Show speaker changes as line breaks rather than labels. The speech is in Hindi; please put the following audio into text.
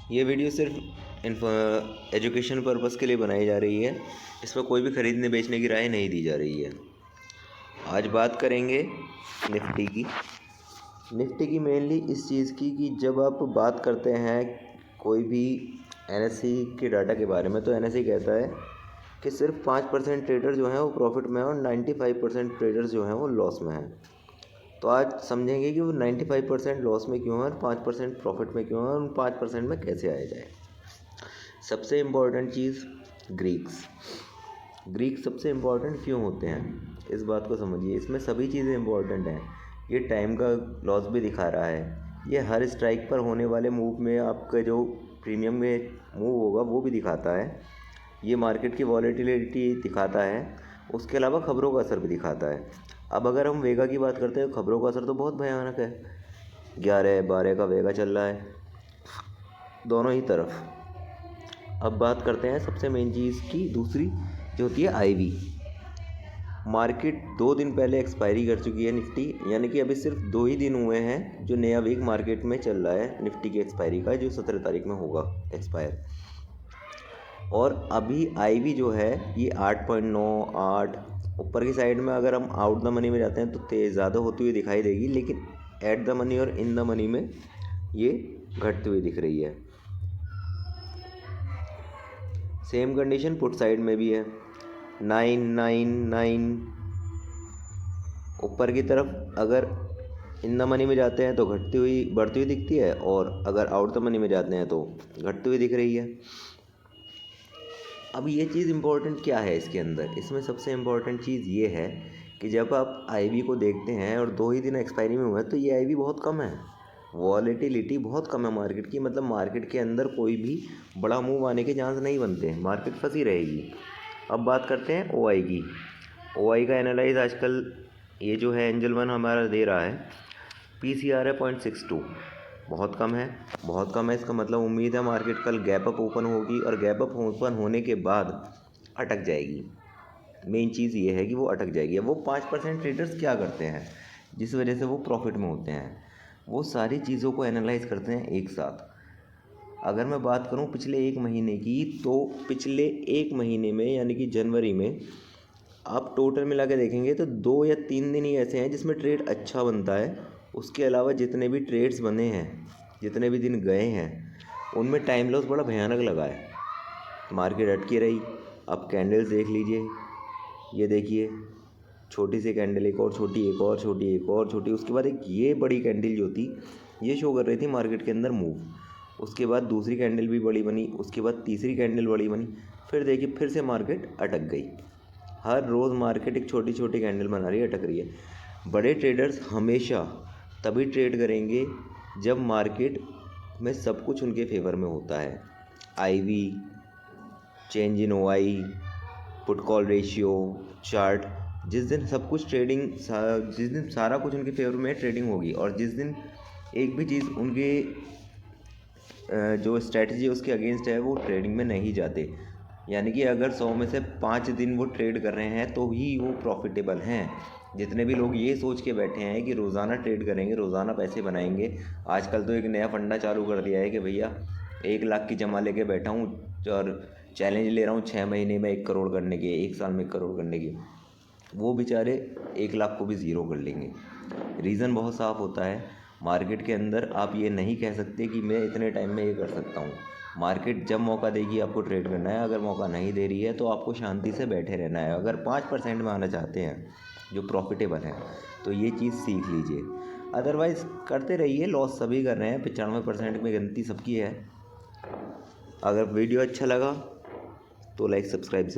ये वीडियो सिर्फ एजुकेशन पर्पज़ के लिए बनाई जा रही है। इसमें कोई भी ख़रीदने बेचने की राय नहीं दी जा रही है। आज बात करेंगे निफ्टी की। निफ्टी की मेनली इस चीज़ की कि जब आप बात करते हैं कोई भी एनएसई के डाटा के बारे में, तो एनएसई कहता है कि सिर्फ 5% ट्रेडर जो हैं वो प्रॉफिट में हैं और 95% ट्रेडर्स जो हैं वो लॉस में हैं। तो आज समझेंगे कि वो 95% लॉस में क्यों है और 5% प्रॉफिट में क्यों है और उन 5% में कैसे आया जाए। सबसे इम्पॉर्टेंट चीज़ ग्रीक्स सबसे इम्पॉर्टेंट क्यों होते हैं, इस बात को समझिए। इसमें सभी चीज़ें इम्पॉर्टेंट हैं। ये टाइम का लॉस भी दिखा रहा है, ये हर स्ट्राइक पर होने वाले मूव में आपका जो प्रीमियम में मूव होगा वो भी दिखाता है, ये मार्केट की वॉलेटिलिटी दिखाता है, उसके अलावा खबरों का असर भी दिखाता है। अब अगर हम वेगा की बात करते हैं, खबरों का असर तो बहुत भयानक है। 11-12 का वेगा चल रहा है दोनों ही तरफ। अब बात करते हैं सबसे मेन चीज़ की, दूसरी जो होती है आईवी। मार्केट 2 दिन पहले एक्सपायरी कर चुकी है निफ्टी, यानी कि अभी सिर्फ 2 ही दिन हुए हैं जो नया वीक मार्केट में चल रहा है निफ्टी की एक्सपायरी का, जो 17 तारीख में होगा एक्सपायर। और अभी आईवी जो है ये 8.9 8 ऊपर की साइड में, अगर हम आउट द मनी में जाते हैं तो तेज़ ज़्यादा होती हुई दिखाई देगी, लेकिन एट द मनी और इन द मनी में ये घटती हुई दिख रही है। सेम कंडीशन पुट साइड में भी है। 999 ऊपर की तरफ अगर इन द मनी में जाते हैं तो घटती हुई बढ़ती हुई दिखती है, और अगर आउट द मनी में जाते हैं तो घटती हुई दिख रही है। अब ये चीज़ इम्पोर्टेंट क्या है इसके अंदर, इसमें सबसे इम्पोर्टेंट चीज़ ये है कि जब आप आईवी को देखते हैं और 2 ही दिन एक्सपायरी में हुआ है, तो ये आईवी बहुत कम है, वॉलेटिलिटी बहुत कम है मार्केट की। मतलब मार्केट के अंदर कोई भी बड़ा मूव आने के चांस नहीं बनते, मार्केट फंसी रहेगी। अब बात करते हैं ओआई की। ओआई का एनालाइज आजकल ये जो है एंजल वन हमारा दे रहा है, पीसीआर है 0.62, बहुत कम है, बहुत कम है। इसका मतलब उम्मीद है मार्केट कल गैप अप ओपन होगी और गैप अप ओपन होने के बाद अटक जाएगी। मेन चीज़ ये है कि वो अटक जाएगी। अब वो 5% ट्रेडर्स क्या करते हैं जिस वजह से वो प्रॉफिट में होते हैं, वो सारी चीज़ों को एनालाइज करते हैं एक साथ। अगर मैं बात करूं पिछले 1 महीने की, तो पिछले 1 महीने में यानी कि जनवरी में आप टोटल मिला के देखेंगे तो 2 या 3 दिन ही ऐसे हैं जिसमें ट्रेड अच्छा बनता है। उसके अलावा जितने भी ट्रेड्स बने हैं, जितने भी दिन गए हैं, उनमें टाइम लॉस बड़ा भयानक लगा है। मार्केट अटकी रही। अब कैंडल्स देख लीजिए, ये देखिए, छोटी सी कैंडल, एक और छोटी, एक और छोटी, एक और छोटी, उसके बाद एक ये बड़ी कैंडल जो थी ये शो कर रही थी मार्केट के अंदर मूव। उसके बाद दूसरी कैंडल भी बड़ी बनी, उसके बाद तीसरी कैंडल बड़ी बनी, फिर देखिए फिर से मार्केट अटक गई। हर रोज़ मार्केट एक छोटी छोटी कैंडल बना रही है, अटक रही है। बड़े ट्रेडर्स हमेशा तभी ट्रेड करेंगे जब मार्केट में सब कुछ उनके फेवर में होता है। IV, change in OI, put call ratio, chart, जिस दिन सब कुछ जिस दिन सारा कुछ उनके फेवर में ट्रेडिंग होगी, और जिस दिन एक भी चीज़ उनके जो स्ट्रेटजी है उसके अगेंस्ट है, वो ट्रेडिंग में नहीं जाते। यानी कि अगर 100 में से 5 दिन वो ट्रेड कर रहे हैं तो ही वो प्रॉफिटेबल हैं। जितने भी लोग ये सोच के बैठे हैं कि रोज़ाना ट्रेड करेंगे, रोज़ाना पैसे बनाएंगे, आजकल तो एक नया फंडा चालू कर दिया है कि भैया 1 लाख की जमा लेके बैठा हूँ और चैलेंज ले रहा हूँ 6 महीने में 1 करोड़ करने के, 1 साल में 1 करोड़ करने के। वो बेचारे 1 लाख को भी ज़ीरो कर लेंगे। रीज़न बहुत साफ होता है, मार्केट के अंदर आप ये नहीं कह सकते कि मैं इतने टाइम में ये कर सकता हूँ। मार्केट जब मौका देगी आपको ट्रेड करना है, अगर मौका नहीं दे रही है तो आपको शांति से बैठे रहना है। अगर 5% में आना चाहते हैं जो प्रॉफिटेबल है तो ये चीज़ सीख लीजिए, अदरवाइज़ करते रहिए, लॉस सभी कर रहे हैं, 95% में गिनती सबकी है। अगर वीडियो अच्छा लगा तो लाइक सब्सक्राइब ज़रूर।